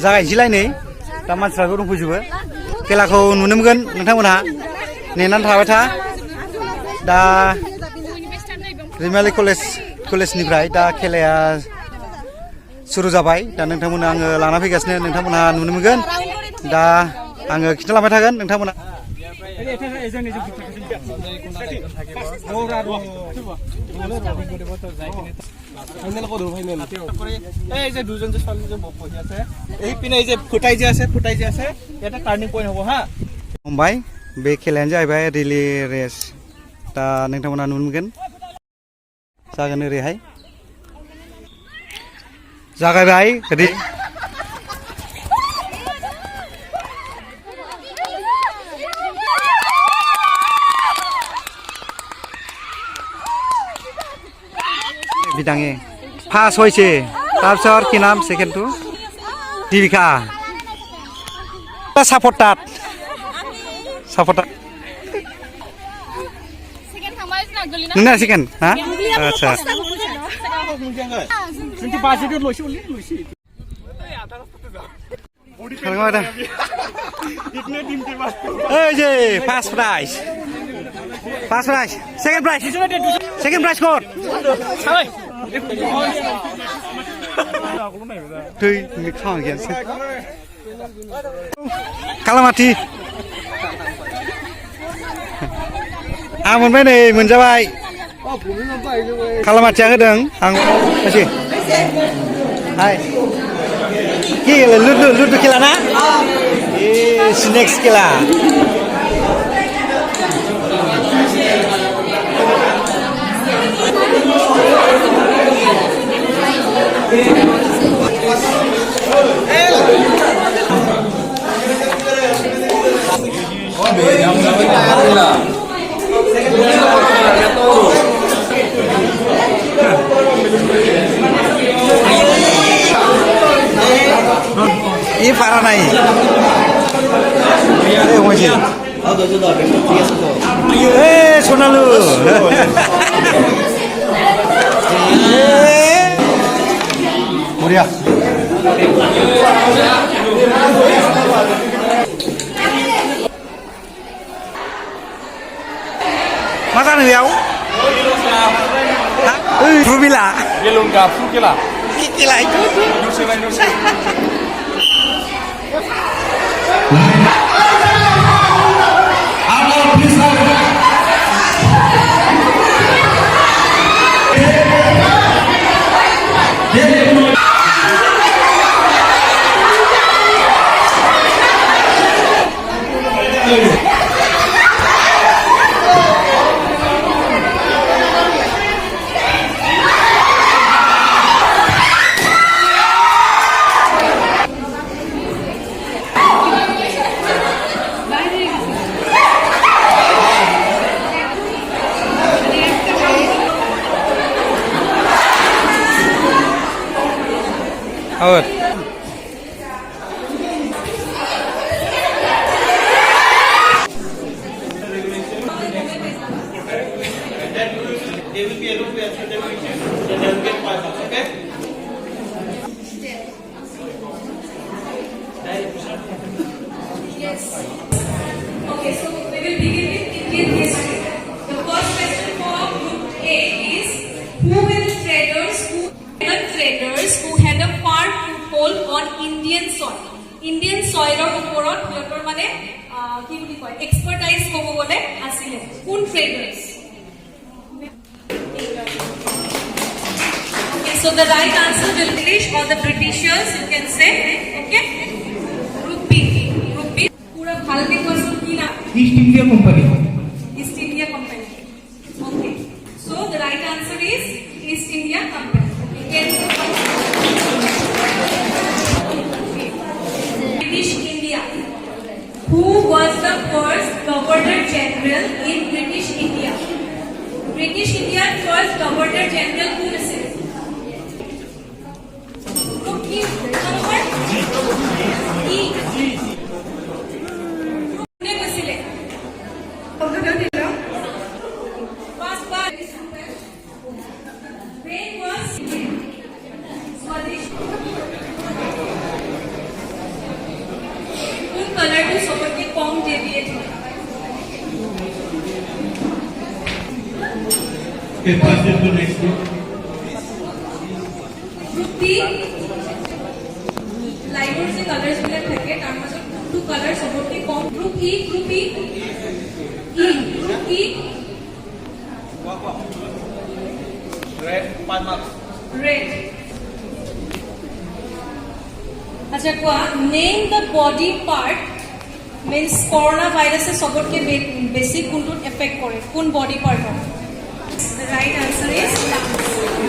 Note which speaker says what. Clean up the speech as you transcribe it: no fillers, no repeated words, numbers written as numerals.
Speaker 1: जागायनोसैलाय नै दा मानसिफ्राबो दंफैजोबो खेलाखौ नुनो मोनगोन नोंथांमोनहा नेनानै थाबाय था दा रैमालि कलेजनिफ्राय दा खेलाया सुरु जाबाय दा नोंथांमोननो आङो लाना फैगासिनो नोंथांमोनहा नुनो मोनगोन दा आङो खिन्थालांबाय थागोन नोंथांमोना फंबाय बे खेलायानो जाहैबाय रिले रेस दा नोंथांमोना नुनो मोनगोन जागोन ओरैहाय जागायबाय रेडि বিদাঙে ফার্স্ট হয়েছে তারপর কি নাম সেকেন্ডটো দীপিকা সাপোর্টার नोंना सेकेन्ड हा आच्छा फार्स्ट प्राइज सेकेन्ड प्राइज कर कालामाति आं मोनबाय नै मोनजाबाय कालामातिया होदों आं एसे हाय কি খেলা লুডু খেলা না স্নেক্স খেলা ini parah naik. Ayo masih. Sonalu. Muria. Makan ya? Frubila.
Speaker 2: Belum nggak frukila.
Speaker 1: Kila itu. और
Speaker 3: Okay, so we will begin with Indian history. The first question for Group A is who were the traders who had a far foothold on Indian soil? Indian soil or oporot yotor mane ki boli koy expertise hobo bole asile kun traders. Okay, so the right answer will be English or the Britishers you can say. Okay, Group B pura bhalke question ki na
Speaker 2: East India Company.
Speaker 3: East India Company. Okay, so the right answer is East India Company. British India. Who was the first Governor General in British India? British India first Governor General who is it? কালাৰটো চবতকে কম deviate হয়
Speaker 2: Okay, pass it to next group.
Speaker 3: Group B লাইনৰ যে কালাৰ্ছবিলাক থাকে তাৰ মাজত কোনটো কালাৰ চবতকে কম group E group E
Speaker 2: Red, 5 marks.
Speaker 3: red আচ্ছা কোৱা name the body part means corona ভাইরাসে সবতকে বেশি কোনটোত এফেক্ট করে কোন বডি পার্ট হয় The right answer is lungs.